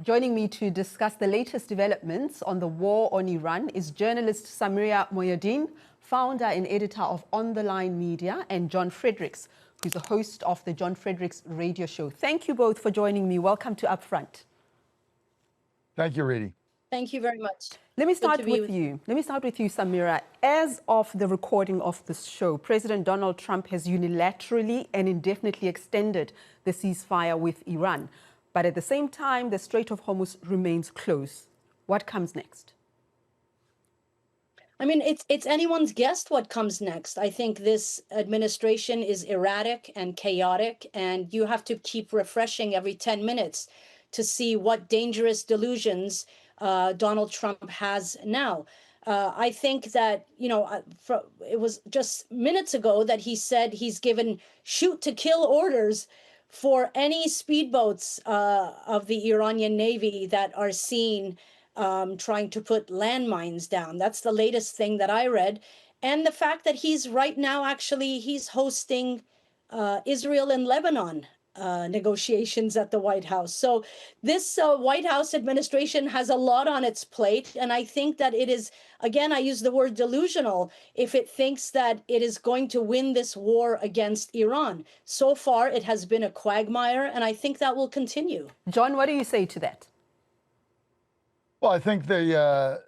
Joining me to discuss the latest developments on the war on Iran is journalist Samira Mohyeddin, founder and editor of On the Line Media, and John Fredericks, who's the host of the John Fredericks radio show. Thank you both for joining me. Welcome to UpFront. Thank you, Redi. Thank you very much. Let me start with you, Samira. As of the recording of this show, President Donald Trump has unilaterally and indefinitely extended the ceasefire with Iran. But at the same time, the Strait of Hormuz remains closed. What comes next? I mean, it's anyone's guess what comes next. I think this administration is erratic and chaotic, and you have to keep refreshing every 10 minutes to see what dangerous delusions Donald Trump has now. I think that, it was just minutes ago that he said he's given shoot to kill orders for any speedboats of the Iranian Navy that are seen trying to put landmines down. That's the latest thing that I read. And the fact that he's right now, he's hosting Israel and Lebanon negotiations at the White House. So this White House administration has a lot on its plate. And I think that it is, again, I use the word delusional if it thinks that it is going to win this war against Iran. So far, it has been a quagmire, and I think that will continue. John, what do you say to that? Well, I think the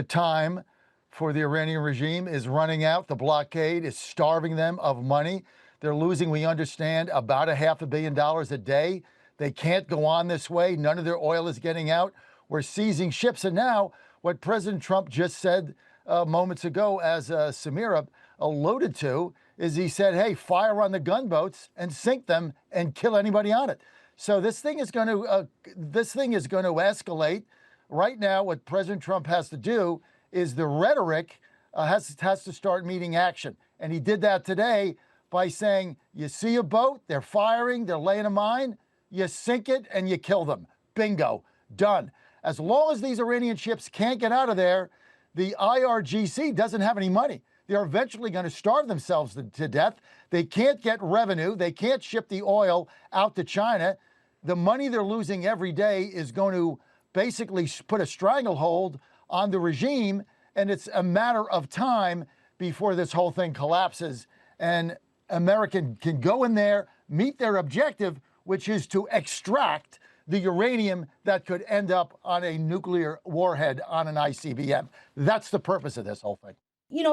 time for the Iranian regime is running out. The blockade is starving them of money. They're losing, we understand, about $500 million a day. They can't go on this way. None of their oil is getting out. We're seizing ships. And now what President Trump just said moments ago, as Samira alluded to, is he said, hey, fire on the gunboats and sink them and kill anybody on it. So this thing is going to escalate. Right now, what President Trump has to do is the rhetoric has to start meeting action. And he did that today by saying, you see a boat, they're firing, they're laying a mine, you sink it and you kill them. Bingo, done. As long as these Iranian ships can't get out of there, the IRGC doesn't have any money. They're eventually going to starve themselves to death. They can't get revenue. They can't ship the oil out to China. The money they're losing every day is going to basically put a stranglehold on the regime, and it's a matter of time before this whole thing collapses. And America can go in there, meet their objective, which is to extract the uranium that could end up on a nuclear warhead on an ICBM. That's the purpose of this whole thing.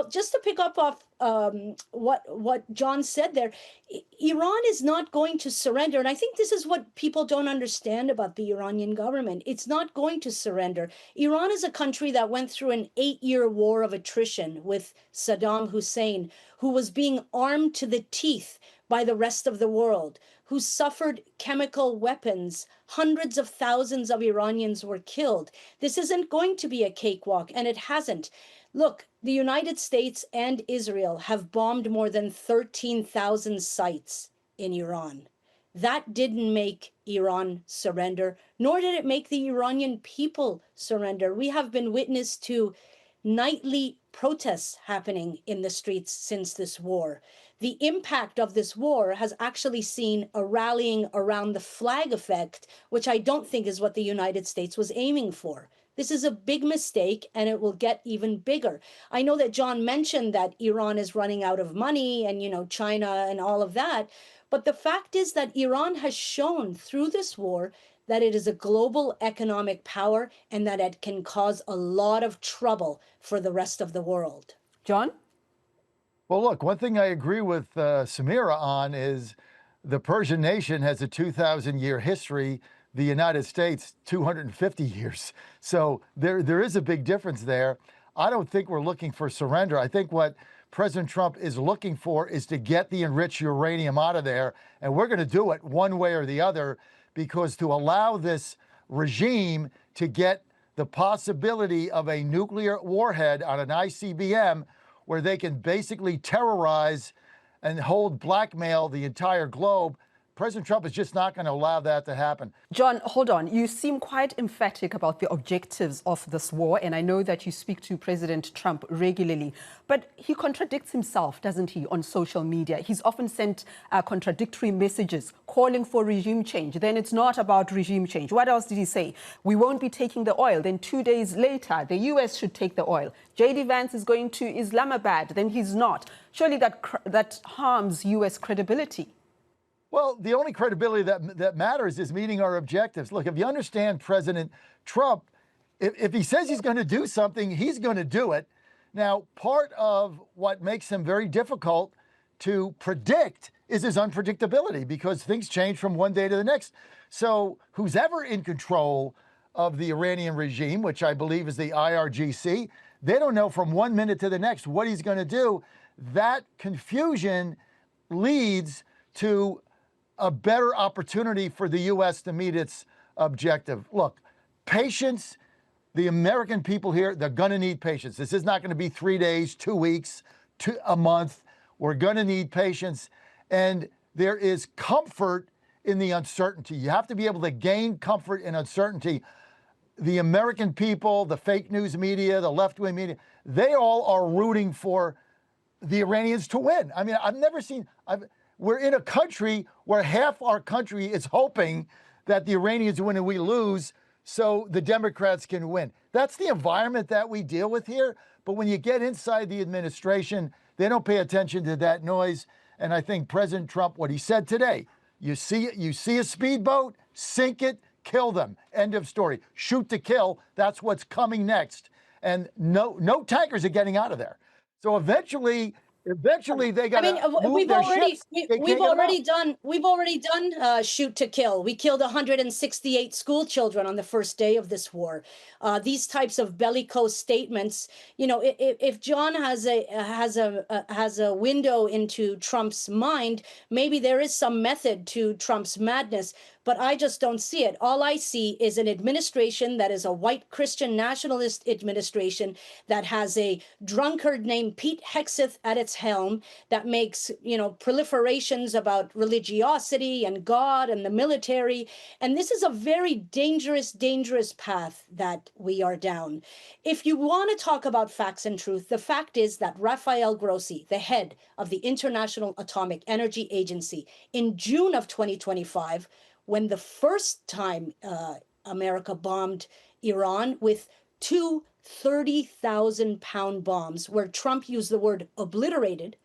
Just to pick up off what John said there, Iran is not going to surrender. And I think this is what people don't understand about the Iranian government. It's not going to surrender. Iran is a country that went through an 8-year war of attrition with Saddam Hussein, who was being armed to the teeth by the rest of the world, who suffered chemical weapons. Hundreds of thousands of Iranians were killed. This isn't going to be a cakewalk, and it hasn't. Look, the United States and Israel have bombed more than 13,000 sites in Iran. That didn't make Iran surrender, nor did it make the Iranian people surrender. We have been witness to nightly protests happening in the streets since this war. The impact of this war has actually seen a rallying around the flag effect, which I don't think is what the United States was aiming for. This is a big mistake, and it will get even bigger. I know that John mentioned that Iran is running out of money and, China and all of that. But the fact is that Iran has shown through this war that it is a global economic power and that it can cause a lot of trouble for the rest of the world. John? Well, look, one thing I agree with Samira on is the Persian nation has a 2,000-year history. The United States, 250 years. So there is a big difference there. I don't think we're looking for surrender. I think what President Trump is looking for is to get the enriched uranium out of there. And we're going to do it one way or the other, because to allow this regime to get the possibility of a nuclear warhead on an ICBM where they can basically terrorize and hold blackmail the entire globe, President Trump is just not going to allow that to happen. John, hold on. You seem quite emphatic about the objectives of this war, and I know that you speak to President Trump regularly, but he contradicts himself, doesn't he, on social media? He's often sent contradictory messages calling for regime change. Then it's not about regime change. What else did he say? We won't be taking the oil. Then 2 days later, the U.S. should take the oil. J.D. Vance is going to Islamabad. Then he's not. Surely that harms U.S. credibility. Well, the only credibility that matters is meeting our objectives. Look, if you understand President Trump, if he says he's going to do something, he's going to do it. Now, part of what makes him very difficult to predict is his unpredictability, because things change from one day to the next. So who's ever in control of the Iranian regime, which I believe is the IRGC, they don't know from 1 minute to the next what he's going to do. That confusion leads to a better opportunity for the U.S. to meet its objective. Look, patience, the American people here, they're going to need patience. This is not going to be 3 days, 2 weeks, a month. We're going to need patience. And there is comfort in the uncertainty. You have to be able to gain comfort in uncertainty. The American people, the fake news media, the left-wing media, they all are rooting for the Iranians to win. I mean, I've never seen... We're in a country where half our country is hoping that the Iranians win and we lose so the Democrats can win. That's the environment that we deal with here. But when you get inside the administration, they don't pay attention to that noise. And I think President Trump, what he said today, you see a speedboat, sink it, kill them. End of story. Shoot to kill. That's what's coming next. And no tankers are getting out of there. So eventually they got to move their ships. We've already done shoot to kill. We killed 168 school children on the first day of this war. These types of bellicose statements, you know, if John has a window into Trump's mind, maybe there is some method to Trump's madness, but I just don't see it. All I see is an administration that is a white Christian nationalist administration that has a drunkard named Pete Hegseth at its helm, that makes, you know, proliferations about religiosity and God and the military. And this is a very dangerous, dangerous path that we are down. If you want to talk about facts and truth, the fact is that Rafael Grossi, the head of the International Atomic Energy Agency, in June of 2025, when the first time America bombed Iran with two 30,000-pound bombs, where Trump used the word obliterated,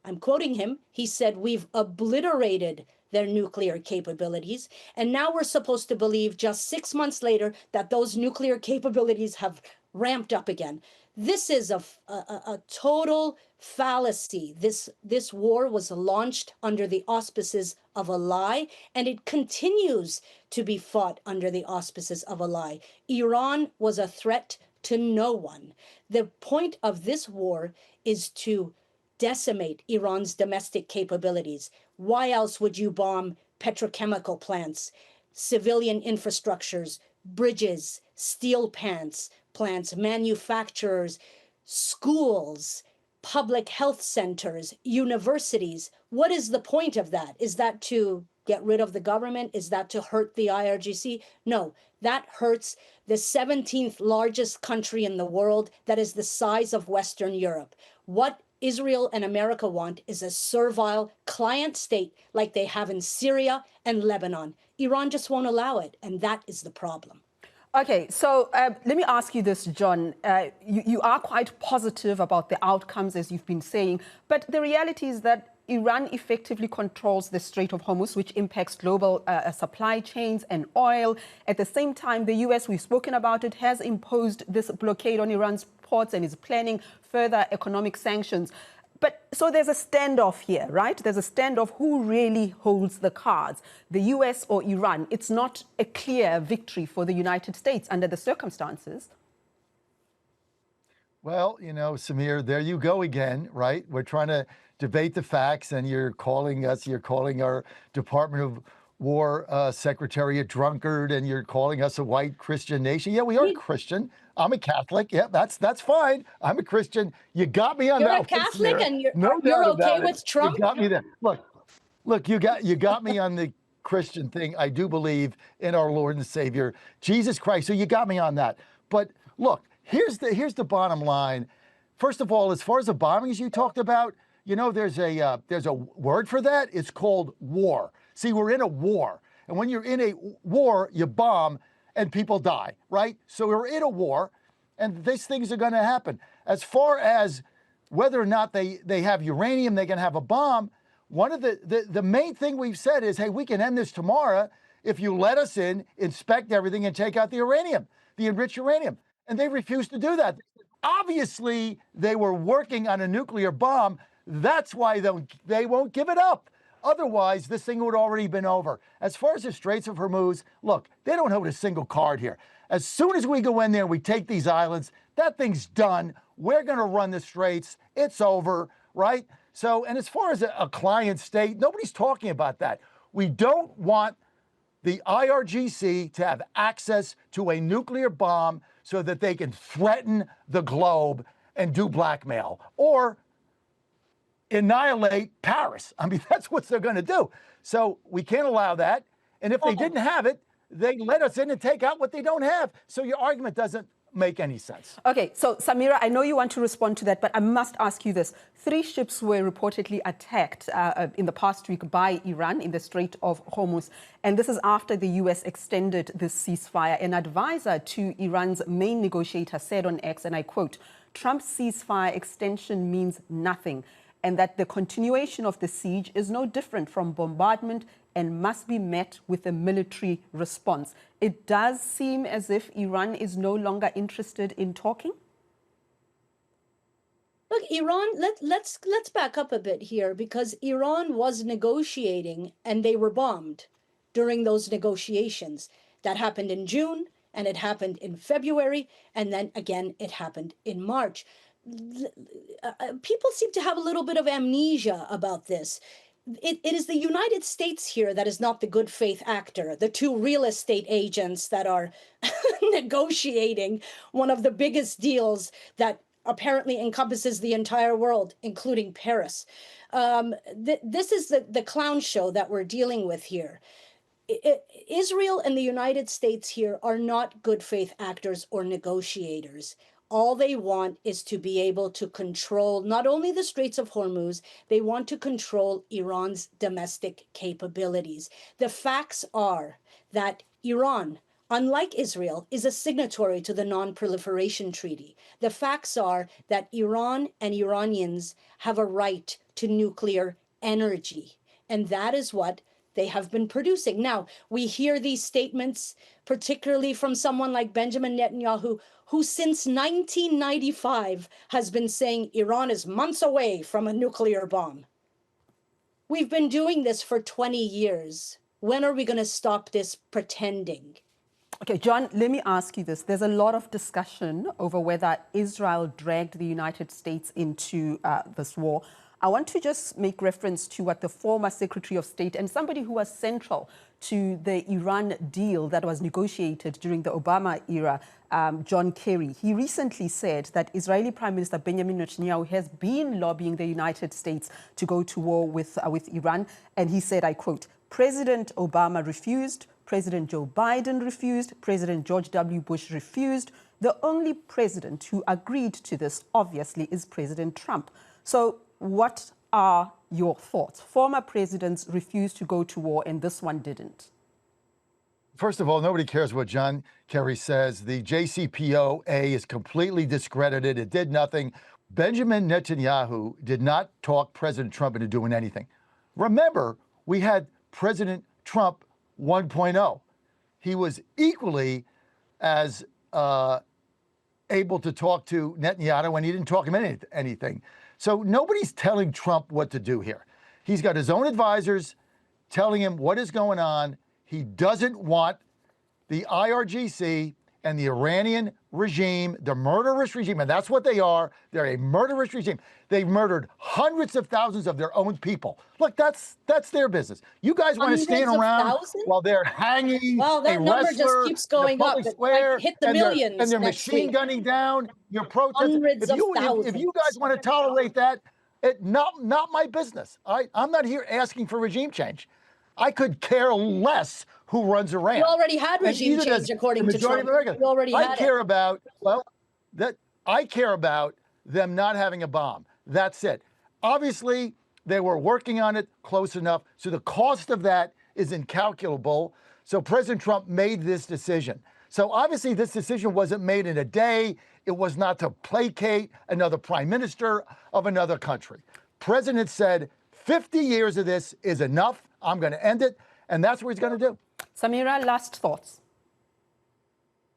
I'm quoting him, he said, we've obliterated their nuclear capabilities. And now we're supposed to believe just 6 months later that those nuclear capabilities have ramped up again. This is a total fallacy. This war was launched under the auspices of a lie, and it continues to be fought under the auspices of a lie. Iran was a threat to no one. The point of this war is to decimate Iran's domestic capabilities. Why else would you bomb petrochemical plants, civilian infrastructures, bridges, steel plants, manufacturers, schools, public health centers, universities? What is the point of that? Is that to get rid of the government? Is that to hurt the IRGC? No, that hurts the 17th largest country in the world that is the size of Western Europe. What Israel and America want is a servile client state like they have in Syria and Lebanon. Iran just won't allow it, and that is the problem. Okay, so let me ask you this, John. You are quite positive about the outcomes, as you've been saying, but the reality is that Iran effectively controls the Strait of Hormuz, which impacts global supply chains and oil. At the same time, the U.S., we've spoken about it, has imposed this blockade on Iran's ports and is planning further economic sanctions. But so there's a standoff here, right? There's a standoff. Who really holds the cards, the U.S. or Iran? It's not a clear victory for the United States under the circumstances. Well, you know, Samir, there you go again, right? We're trying to debate the facts, and you're calling our Department of War Secretary a drunkard, and you're calling us a white Christian nation. Yeah, we are Christian. I'm a Catholic. Yeah, that's fine. I'm a Christian. You got me on that. You're a Catholic, and you're no doubt okay about with it. Trump? You got me there. Look, Look, you got me on the Christian thing. I do believe in our Lord and Savior, Jesus Christ. So you got me on that. But look, here's the bottom line. First of all, as far as the bombings you talked about, you know, there's a word for that. It's called war. See, we're in a war. And when you're in a war, you bomb and people die, right? So we're in a war and these things are going to happen. As far as whether or not they have uranium, they can have a bomb, one of the main thing we've said is, hey, we can end this tomorrow if you let us in, inspect everything, and take out the uranium, the enriched uranium. And they refused to do that. Obviously, they were working on a nuclear bomb. That's why they won't give it up. Otherwise, this thing would already been over. As far as the Straits of Hormuz, look, they don't hold a single card here. As soon as we go in there and we take these islands, that thing's done. We're going to run the straits. It's over, right? So, and as far as a client state, nobody's talking about that. We don't want the IRGC to have access to a nuclear bomb so that they can threaten the globe and do blackmail or annihilate Paris. I mean, that's what they're going to do. So we can't allow that. And if they didn't have it, they let us in and take out what they don't have. So your argument doesn't make any sense. Okay, so Samira, I know you want to respond to that, but I must ask you this. 3 ships were reportedly attacked in the past week by Iran in the Strait of Hormuz. And this is after the U.S. extended the ceasefire. An advisor to Iran's main negotiator said on X, and I quote, "Trump's ceasefire extension means nothing, and that the continuation of the siege is no different from bombardment and must be met with a military response." It does seem as if Iran is no longer interested in talking. Look, Iran, let's back up a bit here, because Iran was negotiating and they were bombed during those negotiations. That happened in June, and it happened in February, and then again it happened in March. People seem to have a little bit of amnesia about this. It is the United States here that is not the good faith actor, the 2 real estate agents that are negotiating one of the biggest deals that apparently encompasses the entire world, including Paris. This is the clown show that we're dealing with here. Israel and the United States here are not good faith actors or negotiators. All they want is to be able to control not only the Straits of Hormuz, they want to control Iran's domestic capabilities. The facts are that Iran, unlike Israel, is a signatory to the Non-Proliferation Treaty. The facts are that Iran and Iranians have a right to nuclear energy, and that is what they have been producing. Now, we hear these statements, particularly from someone like Benjamin Netanyahu, who since 1995 has been saying Iran is months away from a nuclear bomb. We've been doing this for 20 years. When are we going to stop this pretending? Okay, John, let me ask you this. There's a lot of discussion over whether Israel dragged the United States into this war. I want to just make reference to what the former Secretary of State and somebody who was central to the Iran deal that was negotiated during the Obama era, John Kerry. He recently said that Israeli Prime Minister Benjamin Netanyahu has been lobbying the United States to go to war with Iran. And he said, I quote, "President Obama refused, President Joe Biden refused, President George W. Bush refused. The only president who agreed to this, obviously, is President Trump." So what are your thoughts? Former presidents refused to go to war, and this one didn't. First of all, nobody cares what John Kerry says. The JCPOA is completely discredited. It did nothing. Benjamin Netanyahu did not talk President Trump into doing anything. Remember, we had President Trump 1.0. He was equally as able to talk to Netanyahu, and he didn't talk him into anything. So nobody's telling Trump what to do here. He's got his own advisors telling him what is going on. He doesn't want the IRGC and the Iranian regime, the murderous regime, and that's what they are. They're a murderous regime. They've murdered hundreds of thousands of their own people. Look, that's their business. You guys want to stand around while they're hanging well, that a number wrestler just keeps going up. Square, hit the millions and they're next machine week. gunning down your protesters. Hundreds of thousands. If you guys want to tolerate that, Not my business. I'm not here asking for regime change. I could care less who runs Iran. You already had regime change, according to Trump. You already had it. I care about them not having a bomb. That's it. Obviously, they were working on it close enough, so the cost of that is incalculable. So President Trump made this decision. So obviously, this decision wasn't made in a day. It was not to placate another prime minister of another country. President said, 50 years of this is enough. I'm going to end it. And that's what he's going to do. Samira, last thoughts.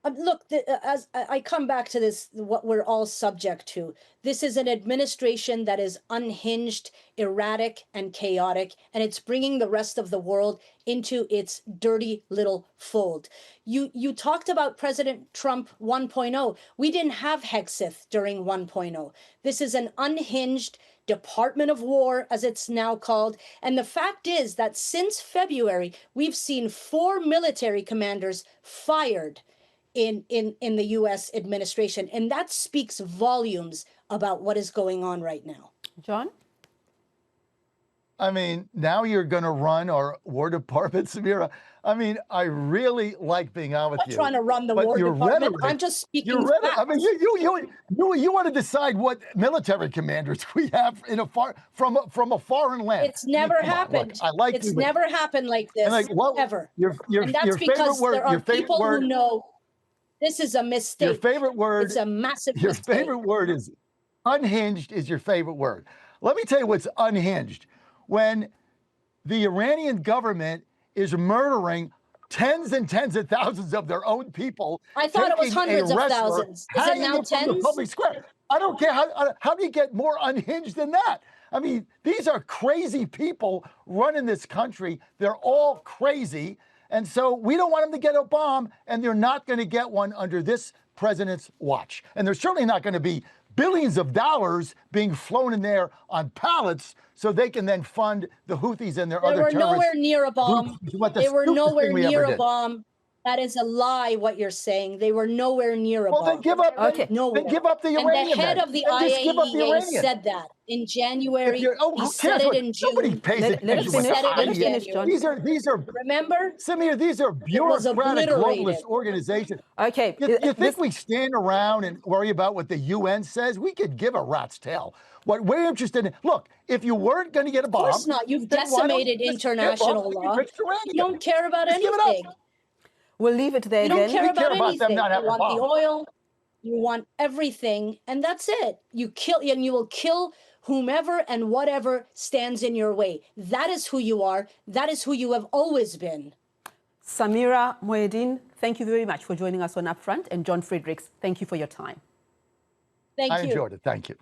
Look, as I come back to this, what we're all subject to. This is an administration that is unhinged, erratic, and chaotic, and it's bringing the rest of the world into its dirty little fold. You talked about President Trump 1.0. We didn't have Hexith during 1.0. This is an unhinged Department of War, as it's now called. And the fact is that since February, we've seen 4 military commanders fired in the U.S. administration. And that speaks volumes about what is going on right now. John? I mean, now you're going to run our War Department, Samira. I mean, I really like being on with you. I'm not trying to run the War Department. I'm just speaking facts. I mean, you want to decide what military commanders we have in from a foreign land. It's never happened. Look, I like it's never happened like this, ever. And that's because there are people who know this is a mistake. Your favorite word. It's a massive mistake. Your favorite word is unhinged. Is your favorite word? Let me tell you what's unhinged. When the Iranian government is murdering tens and tens of thousands of their own people. I thought it was hundreds of thousands. Is it now tens? The public square. I don't care. How do you get more unhinged than that? I mean, these are crazy people running this country. They're all crazy. And so we don't want them to get a bomb, and they're not going to get one under this president's watch. And there's certainly not going to be billions of dollars being flown in there on pallets so they can then fund the Houthis and their other terrorists. They were nowhere near a bomb. They were nowhere near a bomb. That is a lie, what you're saying. They were nowhere near a bomb. Well, then give up. Okay. Then give up the Iranian. And the head of the IAEA said that in January. He said it in June. Nobody pays attention. Let us finish, John. These are. Remember, Samir, these are bureaucratic globalist organizations. Okay. You think we stand around and worry about what the UN says? We could give a rat's tail. What we're interested in. Look, if you weren't going to get a bomb, of course not. You've decimated international law. You don't care about anything. We'll leave it there. You don't care about anything. You want the oil, you want everything, and that's it. You kill, and you will kill whomever and whatever stands in your way. That is who you are. That is who you have always been. Samira, Mohyeddin, thank you very much for joining us on UpFront, and John Fredericks, thank you for your time. Thank you. I enjoyed it. Thank you.